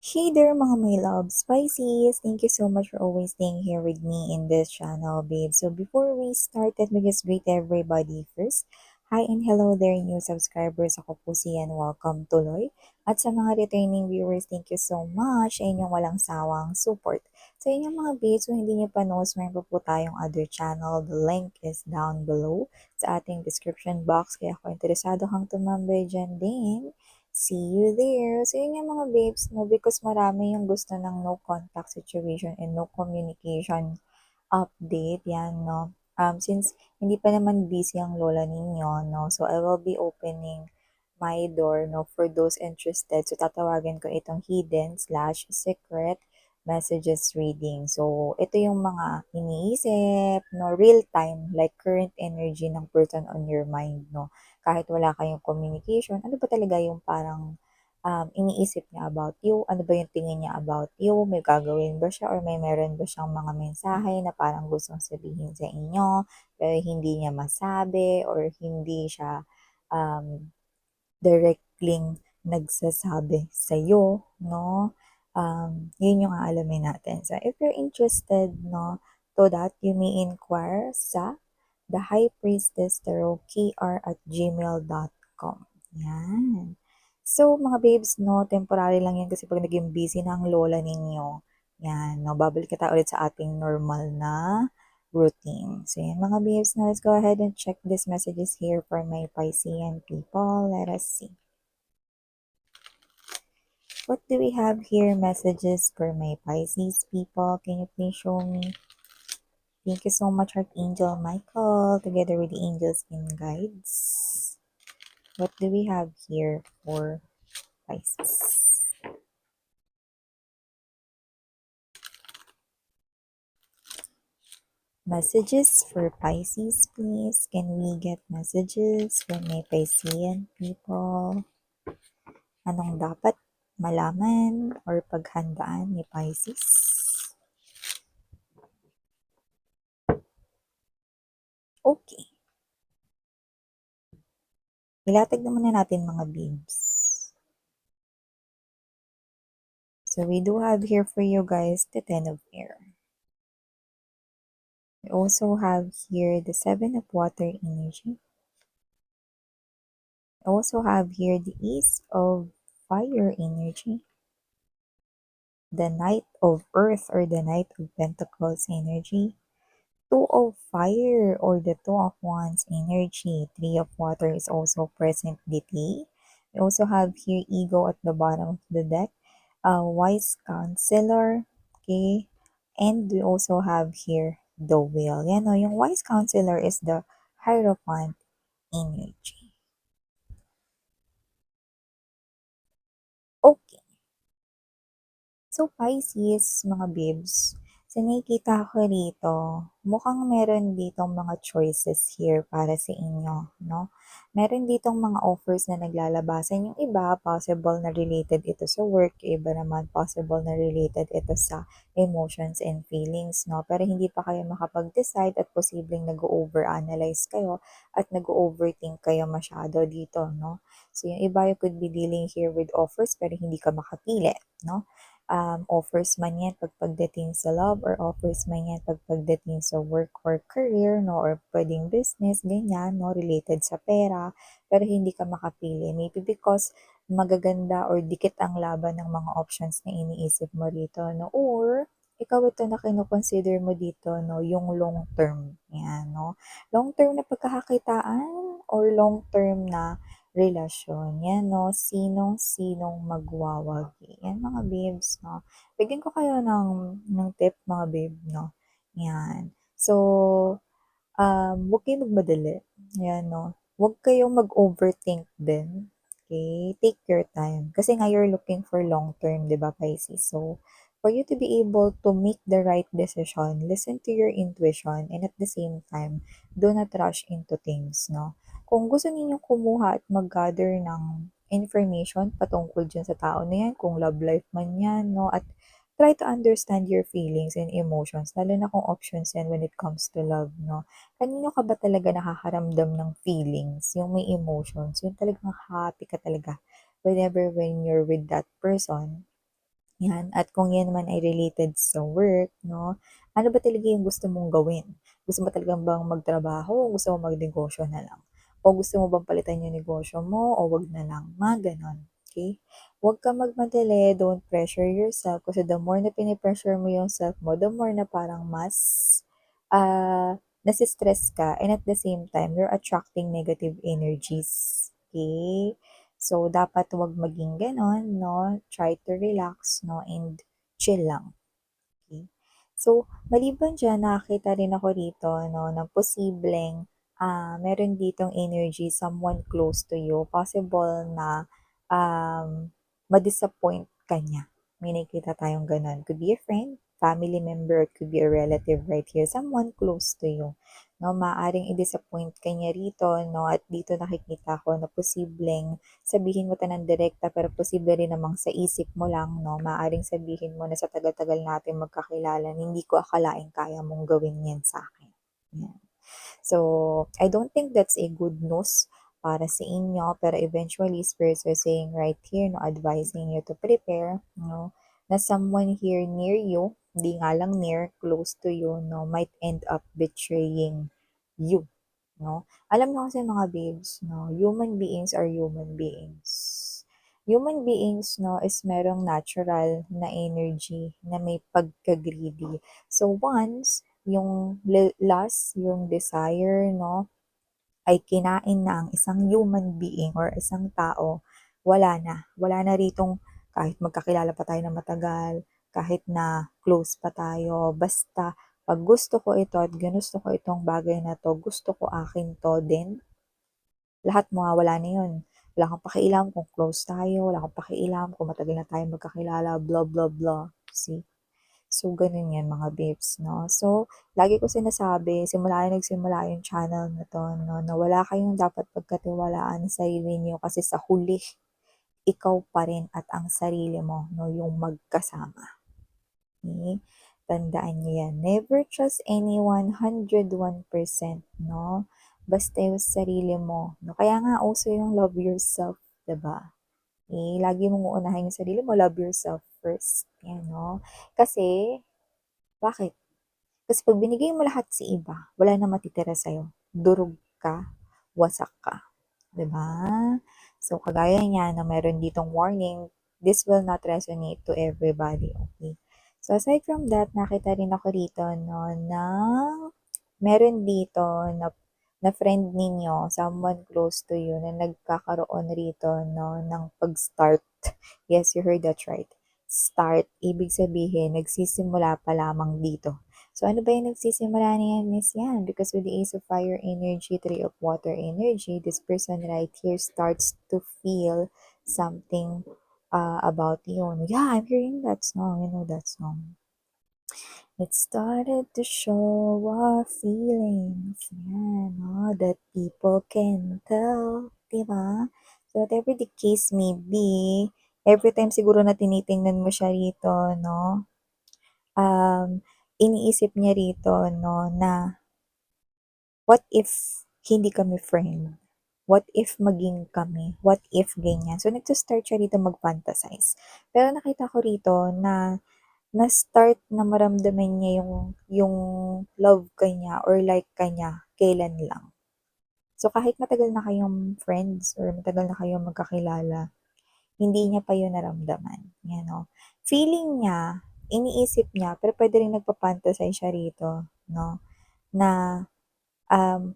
Hey there mga my love Pisces! Thank you so much for always staying here with me in this channel, babe. So before we start, let me just greet everybody first. Hi and hello there new subscribers. Ako po si Yan. Welcome tuloy. At sa mga returning viewers, thank you so much sa inyong walang sawang support. Sa inyong mga babes, kung hindi niyo pa knows, meron po tayong other channel. The link is down below sa ating description box. Kaya kung interesado kang tumambay dyan din, see you there. So, yun yung mga babes, no? Because marami yung gusto ng no contact situation and no communication update. Yan, no? Since hindi pa naman busy ang lola ninyo, no? So, I will be opening my door, no? For those interested. So, tatawagin ko itong hidden/secret messages reading. So, ito yung mga iniisip, no? Real time, like current energy ng person on your mind, no? Kahit wala kayong communication, ano ba talaga yung parang iniisip niya about you? Ano ba yung tingin niya about you? May gagawin ba siya or may meron ba siyang mga mensahe na parang gustong sabihin sa inyo pero hindi niya masabi or hindi siya um, directly nagsasabi sa'yo, no? Yun yung aalamin natin. So, if you're interested, no, to that, you may inquire sa The High Priestess Tarot KR at gmail.com. Yan. So, mga babes, no, temporary lang yan kasi pag naging busy na ang lola ninyo, yan, no, babalik kita ulit sa ating normal na routine. So, yan, mga babes, now let's go ahead and check these messages here for my Piscean people. Let us see. What do we have here? Messages for my Pisces people. Can you please show me? Thank you so much, Archangel Michael, together with the angels and guides. What do we have here for Pisces? Messages for Pisces, please. Can we get messages from my Piscean people? Anong dapat malaman or paghandaan ni Pisces? Okay. Ilatag naman na natin mga babes. So we do have here for you guys the Ten of Air. We also have here the Seven of Water energy. We also have here the Ace of Fire energy. The Knight of Earth or the Knight of Pentacles energy. Two of Fire or the Two of Wands energy. Three of Water is also present today. We also have here Ego at the bottom of the deck. Wise Counselor. Okay. And we also have here the Wheel. Yan o, yung Wise Counselor is the Hierophant energy. Okay. So, Pisces, mga bibs, sa nakikita ko rito, mukhang meron ditong mga choices here para sa inyo, no? Meron ditong mga offers na naglalabasan. Yung iba, possible na related ito sa work. Yung iba naman, possible na related ito sa emotions and feelings, no? Pero hindi pa kayo makapag-decide at posibleng nag-overanalyze kayo at nag-overthink kayo masyado dito, no? So, yung iba, you could be dealing here with offers pero hindi ka makapili, no? Offers man yan pagdating sa love or offers man yan pagdating sa work or career, no, or pwedeng business, ganyan, no, related sa pera, pero hindi ka makapili. Maybe because magaganda or dikit ang laban ng mga options na iniisip mo rito, no, or ikaw ito na kinoconsider mo dito, no, yung long term, yan, no, long term na pagkakakitaan or long term na relasyon. Yan, no? Sinong-sinong magwawagi. Yan, mga babes, no? Bigyan ko kayo ng tip, mga babe, no? Yan. So, huwag kayong magmadali. Yan, no? Huwag kayong mag-overthink din. Okay? Take your time. Kasi nga, you're looking for long term, di ba, Pisces? So, for you to be able to make the right decision, listen to your intuition, and at the same time, do not rush into things, no? Kung gusto ninyong kumuha at mag-gather ng information patungkol dyan sa tao na yan, kung love life man yan, no? At try to understand your feelings and emotions, lalo na kung options yan when it comes to love, no? Kanino ka ba talaga nakakaramdam ng feelings, yung may emotions, yung talagang happy ka talaga whenever when you're with that person, Yan, at kung yan naman ay related sa work, 'no, ano ba talaga yung gusto mong gawin? Gusto mo talagang bang magtrabaho o gusto mo magnegosyo na lang? O gusto mo bang palitan yung negosyo mo o wag na lang? Mga gano'n, okey? Huwag kang magmadali, don't pressure yourself kasi the more na pine-pressure mo yung self mo, the more na parang mas, nase-stress ka and at the same time, you're attracting negative energies, okey? So, dapat huwag maging gano'n 'no, try to relax 'no, and chill lang, okey. So, maliban diyan nakakita rin ako rito 'no, na posibleng, meron ditong energy someone close to you, possible na, ma-disappoint ka niya. May nakikita tayong gano'n, could be a friend, family member, it could be a relative right here, someone close to you 'no. Maaaring i-disappoint ka niya rito 'no, at dito nakikita ko na posibleng sabihin mo 'to ng direkta pero posible rin namang sa isip mo lang 'no, maaaring sabihin mo na sa tagal-tagal natin magkakilala hindi ko akalaing kaya mong gawin 'yan sa'kin, 'yan. So, I don't think that's a good news para sa inyo, pero eventually spirits are saying right here 'no, advising you to prepare 'no, na someone here near you, hindi nga lang near, close to you 'no, might end up betraying you. 'No? Alam niyo kasi mga babes 'no, human beings are human beings. Human beings 'no, is merong natural na energy na may pagka-greedy. So once yung lust, yung desire 'no, ay kinain na ang isang human being or isang tao, wala na. Wala na ritong kahit magkakilala pa tayo ng matagal, kahit na close pa tayo, basta 'pag gusto ko ito at ginusto ko itong bagay na 'to, gusto ko akin 'to, then lahat mawawala na 'yun. Wala kang pakialam kung close tayo, wala kang pakialam kung matagal na tayong magkakilala, blah, blah, blah, see? So, gano'n 'yan mga babes 'no. So, lagi ko sinasabi simula nung nagsimula yung channel na 'to 'no, na wala kayong dapat pagkatiwalaan sa sarili niyo kasi sa huli, ikaw pa rin at ang sarili mo 'no, yung magkasama. Okay? Tandaan niyo 'yan, never trust anyone 101% 'no, basta yung sarili mo 'no. Kaya nga uso yung love yourself, 'di ba? Lagi mong uunahin yung sarili mo, love yourself first, 'yan 'no. Kasi bakit? Kasi 'pag binigay mo lahat sa iba, wala na matitira sa'yo, durog ka, wasak ka, 'di ba? So, kagaya niyan na meron ditong warning, this will not resonate to everybody, okay? So, aside from that, nakita rin ako rito 'no, ng meron dito na na friend ninyo, someone close to you na nagkakaroon rito 'no, ng pag-start. Yes, you heard that right. Start, ibig sabihin nagsisimula pa lamang dito. So, ano ba yung nagsisimula na yan is yan, because with the Ace of Fire energy, Three of Water energy, this person right here starts to feel something about you. Yeah, I'm hearing that song. You know that song. It started to show our feelings, yan, no, that people can tell, di ba? So, whatever the case may be, every time siguro na tinitingnan mo siya rito, no, iniisip niya rito, no, na what if hindi kami friend? What if maging kami? What if ganyan? So, nagsa-start siya rito mag-fantasize. Pero nakita ko rito na na-start na maramdaman niya yung love ka niya or like ka niya kailan lang. So, kahit matagal na kayong friends or matagal na kayong magkakilala, hindi niya pa yun naramdaman, you know. Feeling niya, iniisip niya, pero puwede ring nagpa-fantasize siya rito 'no, na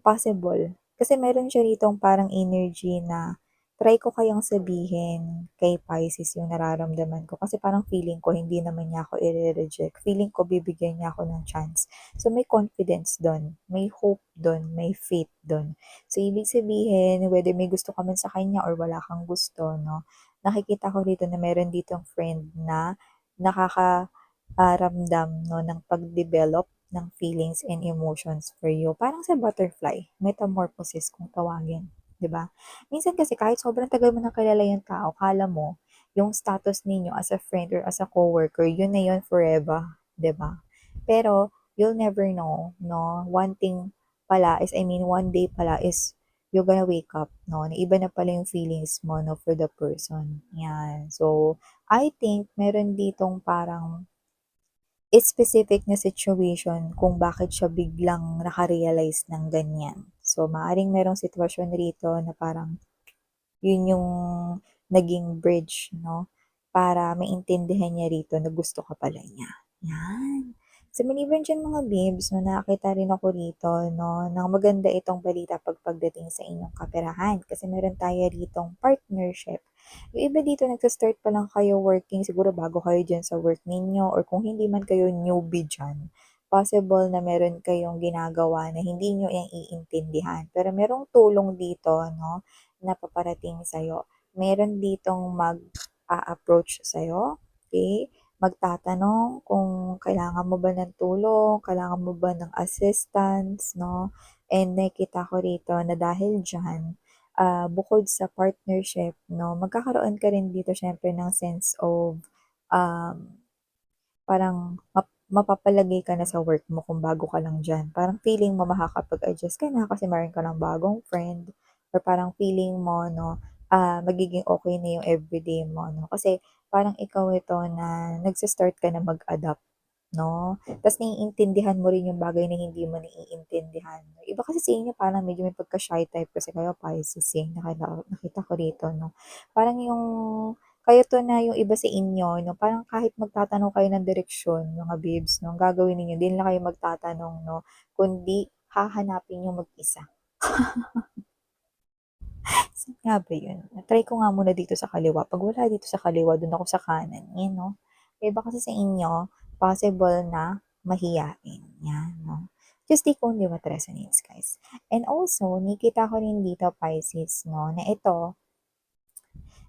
possible. Kasi meron siya ritong parang energy na try ko kayang sabihin kay Pisces yung nararamdaman ko kasi parang feeling ko hindi naman niya ako ire-reject. Feeling ko bibigyan niya ako ng chance. So may confidence dun, may hope dun, may faith dun. So ibig sabihin, whether may gusto ka man sa kanya or wala kang gusto, no? Nakikita ko rito na meron ditong friend na nakaka ramdam 'no, ng pag-develop ng feelings and emotions for you. Parang sa butterfly, metamorphosis kung tawagin, 'di ba? Minsan kasi kahit sobrang tagal mo ng kilala yung tao, akala mo yung status ninyo as a friend or as a coworker, yun na yun forever, 'di ba? Pero you'll never know, 'no? One thing pala is, I mean, one day pala is you're gonna wake up, no, na iba na pala yung feelings mo, no, for the person. Yan. So, I think meron ditong parang specific na situation kung bakit siya biglang naka-realize ng ganyan. So, maaring merong sitwasyon rito na parang yun yung naging bridge, no? Para maintindihan niya rito na gusto ka pala niya. Yan. So, maliban dyan mga babes, no, nakakita rin ako rito, no, ng maganda itong balita pagdating sa inyong kaperahan. Kasi meron tayo ritong partnership. Yung iba dito, nagsa-start pa lang kayo working, siguro bago kayo dyan sa work ninyo, or kung hindi man kayo newbie dyan, possible na meron kayong ginagawa na hindi nyo yung iintindihan. Pero merong tulong dito, no, na paparating sa'yo. Meron ditong mag-a-approach sa'yo, okay? Magtatanong kung kailangan mo ba ng tulong, kailangan mo ba ng assistance, no? And nakita ko rito na dahil dyan, bukod sa partnership, no, magkakaroon ka rin dito syempre ng sense of um, parang mapapalagay ka na sa work mo kung bago ka lang diyan. Parang feeling mo makakapag-adjust ka na kasi meron ka ng bagong friend or parang feeling mo 'no, magiging okay na yung everyday mo 'no. Kasi parang ikaw ito na nagsa-start ka na mag-adapt 'no, ta's naiintindihan mo rin yung bagay na hindi mo naiintindihan. Iba kasi sa inyo parang medyo may pagka-shy type kasi kayo Pisces, eh, nakita ko rito 'no. Parang yung kayo 'to na yung iba sa inyo 'no, parang kahit magtatanong kayo ng direksyon mga babes 'no, ang gagawin ninyo 'di na kayo magtatanong 'no, kundi hahanapin niyo mag-isa. Saan nga ba yun? Na-try ko nga muna dito sa kaliwa, 'pag wala dito sa kaliwa dun ako sa kanan, yun 'no. Yung iba kasi sa inyo, possible na mahiyain, 'yan 'no. Just take only what resonates guys. And also, nakita ko rin dito Pisces 'no, na ito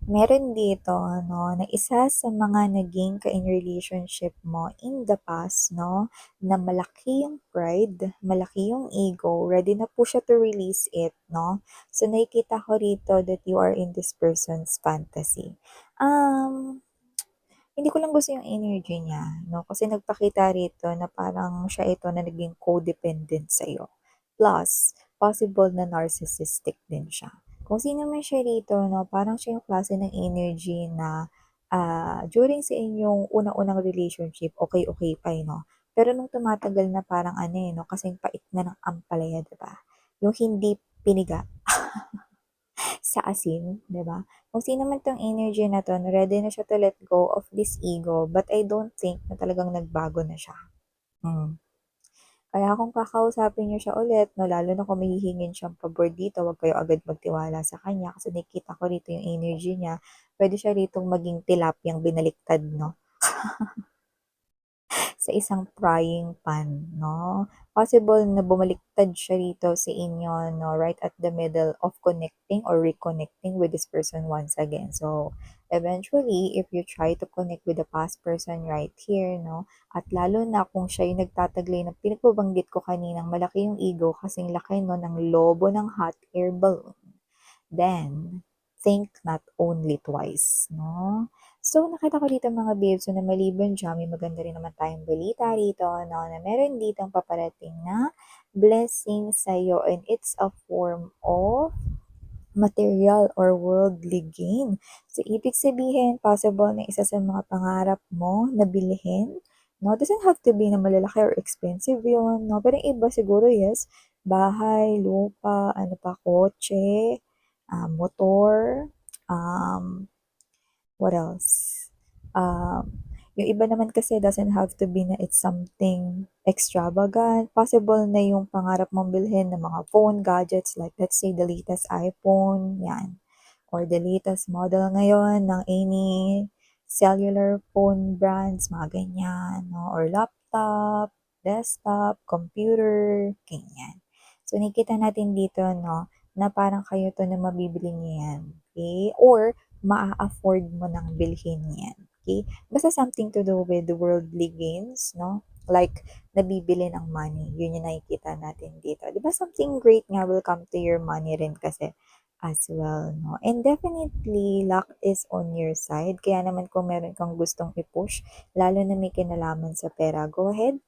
meron dito 'no, na isa sa mga naging ka-in relationship mo in the past 'no, na malaki yung pride, malaki yung ego, ready na po siya to release it 'no. So nakikita ko rito that you are in this person's fantasy. Hindi ko lang gusto yung energy niya 'no, kasi nagpakita rito na parang siya ito na naging codependent sa'yo. Plus, possible na narcissistic din siya. Kung sino man siya rito 'no, parang siya yung klase ng energy na, during sa inyong unang-unang relationship, okey-okey pa, eh, 'no. Pero nung tumatagal na parang ano, eh, 'no, kasing pait na ng ampalaya, 'di ba? Yung hindi piniga sa asin, 'di ba? Kung sino man 'tong energy na 'to, ready na siya to let go of this ego, but I don't think na talagang nagbago na siya. Hmm. Kaya kung kakausapin niyo siya ulit 'no, lalo na kung may hihingin siyang pabor dito, huwag kayo agad magtiwala sa kanya kasi nakikita ko rito yung energy niya, puwede siya ritong maging tilapiyang binaliktad 'no. Sa isang frying pan 'no. Possible na bumaliktad siya rito sa inyo 'no, right at the middle of connecting or reconnecting with this person once again. So, eventually, if you try to connect with the past person right here 'no, at lalo na kung siya yung nagtataglay ng pinagbabanggit ko kaninang malaki yung ego kasing laki 'no ng lobo ng hot air balloon. Then, think not only twice, no? So, nakita ko dito mga babes, so na maliban diyan, may maganda rin naman tayong balita rito, no, na meron ditong paparating na blessing sa'yo and it's a form of material or worldly gain. So, ibig sabihin, possible na isa sa mga pangarap mo na bilhin, no? Doesn't have to be na malalaki or expensive yun, no? Pero yung iba siguro, yes, bahay, lupa, ano pa, kotse, motor, um, what else? Yung iba naman kasi doesn't have to be na it's something extravagant. Possible na yung pangarap mong bilhin ng mga phone, gadgets, like let's say the latest iPhone, yan. Or the latest model ngayon ng any cellular phone brands, mga ganyan, no? Or laptop, desktop, computer, ganyan. So, nakikita natin dito, no, na parang kayo to na mabibili niyo yan. Okay? Or, maa-afford mo ng bilhin yan. Okay? Basta something to do with the worldly gains, no? Like, nabibili ng money. Yun yung nakikita natin dito. Di ba something great nga will come to your money rin kasi as well, no? And definitely, luck is on your side. Kaya naman kung meron kang gustong i-push, lalo na may kinalaman sa pera, go ahead,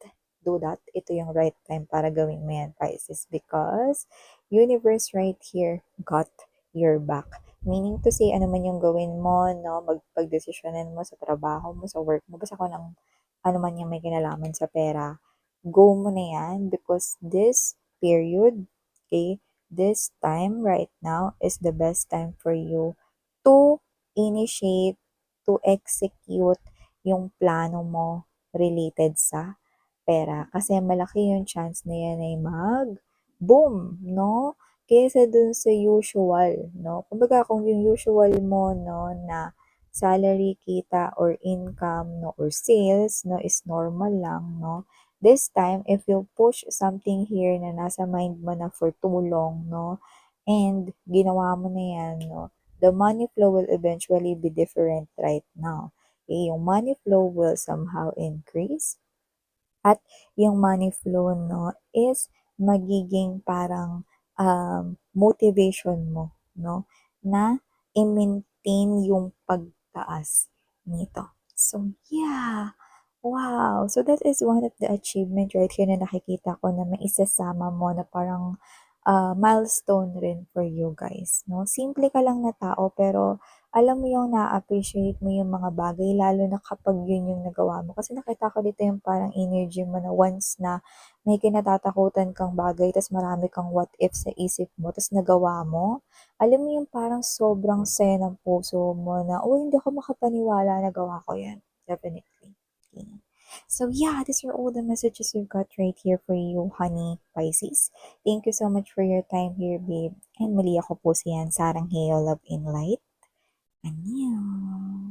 do that. Ito yung right time para gawin mo yan, Pisces, because universe right here got your back. Meaning to say, ano man yung gawin mo, no, magpagdesisyonan mo sa trabaho mo, sa work mo, basta kung ano man yung may kinalaman sa pera, go mo na yan because this period, okay, this time right now is the best time for you to initiate, to execute yung plano mo related sa pera. Kasi malaki yung chance na yan ay mag-boom, no? Kaysa dun sa usual, no? Kumbaga, kung yung usual mo, no, na salary, kita, or income, no, or sales, no, is normal lang, no? This time, if you push something here na nasa mind mo na for too long, no, and ginawa mo na yan, no, the money flow will eventually be different right now. Okay, yung money flow will somehow increase at yung money flow 'no, is magiging parang, motivation mo 'no, na i-maintain yung pagtaas nito. So yeah, wow! So that is one of the achievement right here na nakikita ko na maisasama mo na parang, milestone rin for you guys 'no. Simple ka lang na tao pero alam mo yung na-appreciate mo yung mga bagay lalo na kapag yun yung nagawa mo. Kasi nakita ko dito yung parang energy mo na once na may kinatatakutan kang bagay ta's marami kang what if sa isip mo ta's nagawa mo, alam mo yung parang sobrang saya ng puso mo na, "Uy, hindi ako makapaniwala nagawa ko 'yan." Definitely. Okay. So yeah, these are all the messages we've got right here for you, honey Pisces. Thank you so much for your time here, babe. And muli ako po si Yan, Sarang Heo Love in Light. 안녕.